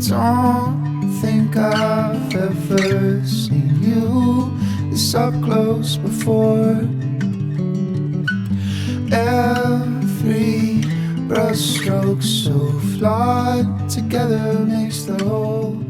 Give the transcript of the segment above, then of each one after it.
Don't think I've ever seen you this up close before. Every brushstroke so flawed together makes the whole.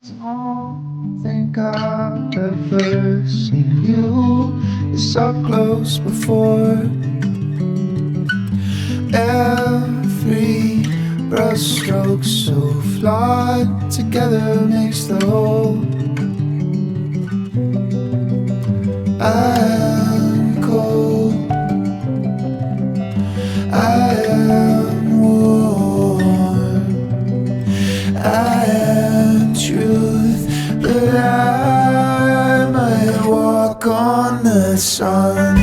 Don't think I've ever seen you this up close before. Every brushstroke so flawed together makes the whole. I'm cold, I am warm, I am truth, but I might walk on the sun.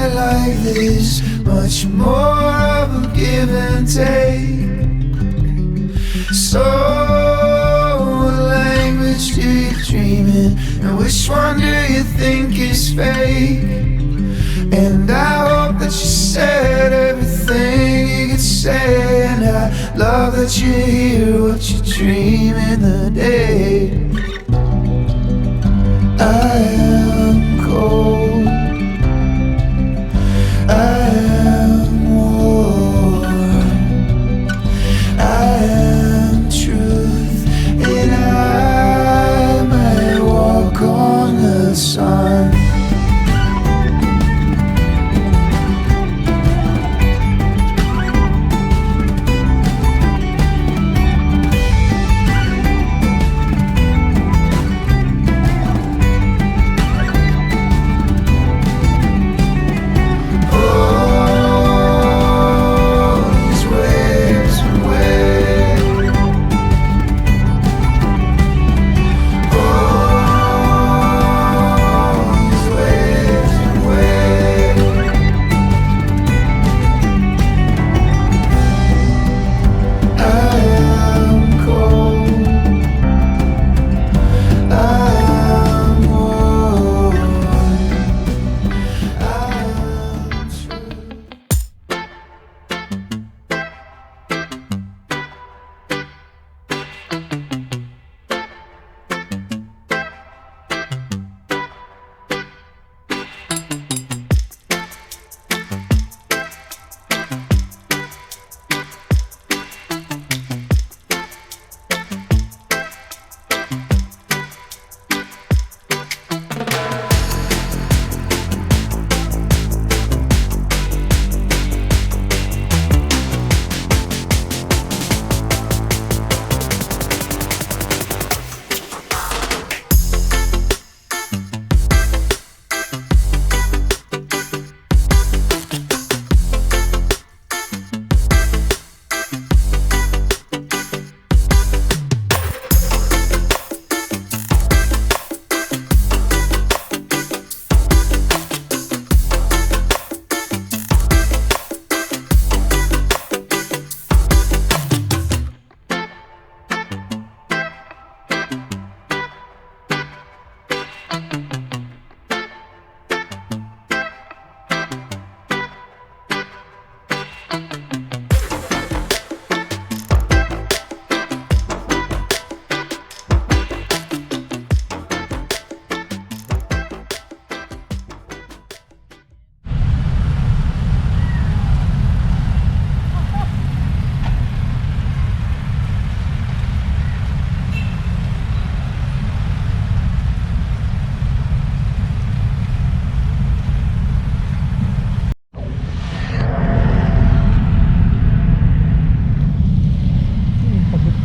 Like this, much more of a give and take. So what language do you dream in, and which one do you think is fake? And I hope that you said everything you could say, and I love that you hear what you dream in the day. I am cold, I am warm, I am truth, and I might walk on the sun.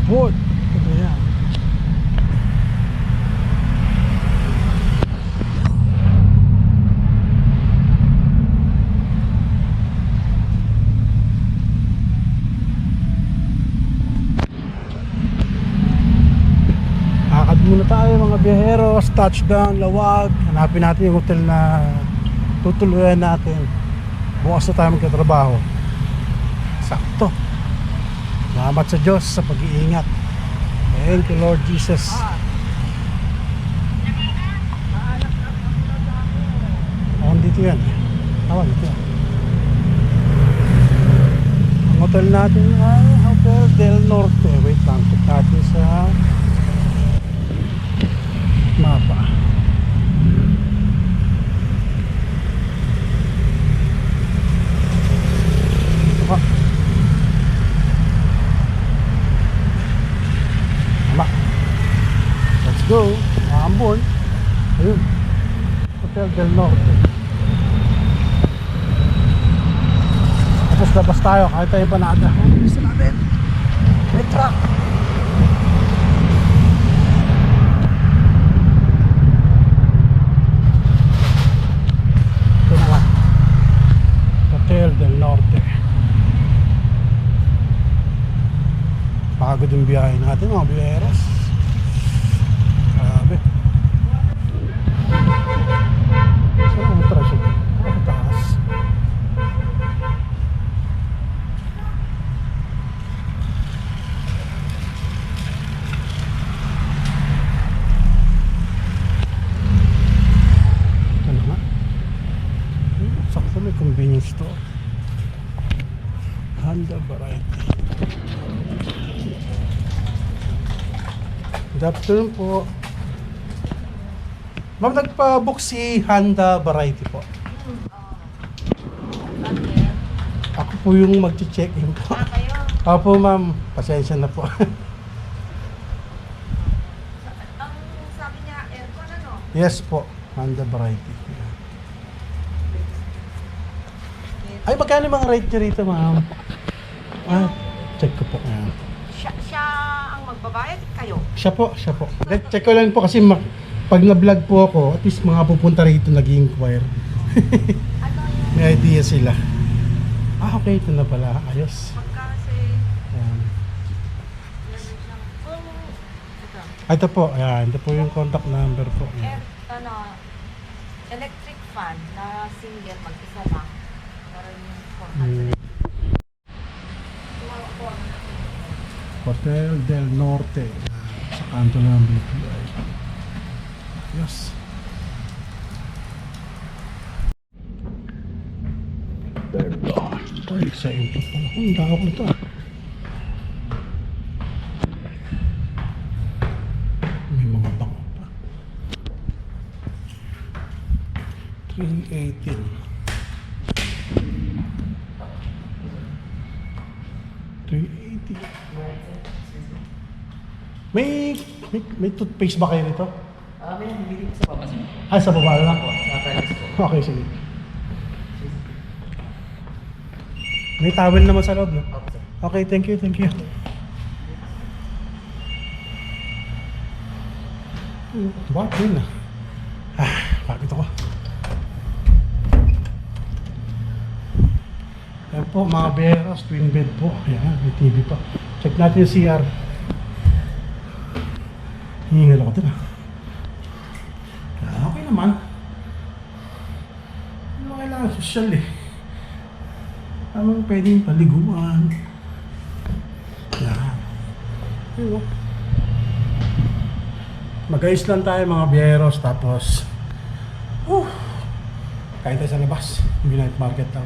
Boat. Ito yan. Lakad muna tayo mga biyaheros. Touchdown, Laoag. Hanapin natin yung hotel na tutuluyan natin. Bukas na tayo magkatrabaho. Sakto. Salamat sa Diyos sa pag-iingat. Thank you Lord Jesus. Dito yan. Tawag dito. Ang hotel natin ay Hotel del Norte. Wait lang, check natin sa mapa. Tama. Let's go. Ambon. Ayun. Hotel del Norte. Tapos labas tayo kahit tayo panada. Gusto natin. May truck. Ito na. Hotel del Norte. Pagod yung biyahe natin mga biyaheros. Grabe. Saan ang traffic? Nakataas. Ito na nga. Sakto may convenience store. Honda variety. Good afternoon po. Ma'am, nagpa-book si Honda Variety po. Ako po yung mag-check-in po. Kayo? Opo ma'am, pasensya na po. Ang sabi niya, aircon ano? Yes po, Honda Variety. Ay, magkano yung mga rate nyo rito ma'am? Ah, check ko po. Ayan. Siya ang magbabayad, kayo? Siya po. Check ko lang po kasi pag na-vlog po ako, at least mga pupunta rito nag-inquire. Ano yung May idea sila. Ah, okay, ito na pala. Ayos. magkasi? Ayan. Kung, ito, Ito po, ayan. Ito po yung contact number po. Ayan. electric fan na single, mag-isa lang. Meron yung 400. Hotel del Norte. Sa kanto ng BPI. Yes. Ito, sa input pala. Ang dako ko ito. May mga bangko pa. 318. May toothpaste ba kayo nito? May bibili ko sa baba sir. Ay, sa baba lang? Sa premise ko. Okay, sige. May towel naman sa loob, no? Opo sir. Okay, thank you. Bakit yun na? Bakit ako? Ayan po, mga biyaheros, twin bed po. Ayan, may TV pa. Check natin yung CR. Hihingal ako din okay naman. Ano kailangan social eh. Ano pwedeng paliguan. Yan. Ayun. Mag-ayos lang tayo mga biyaheros tapos kain tayo sa labas. Night market daw.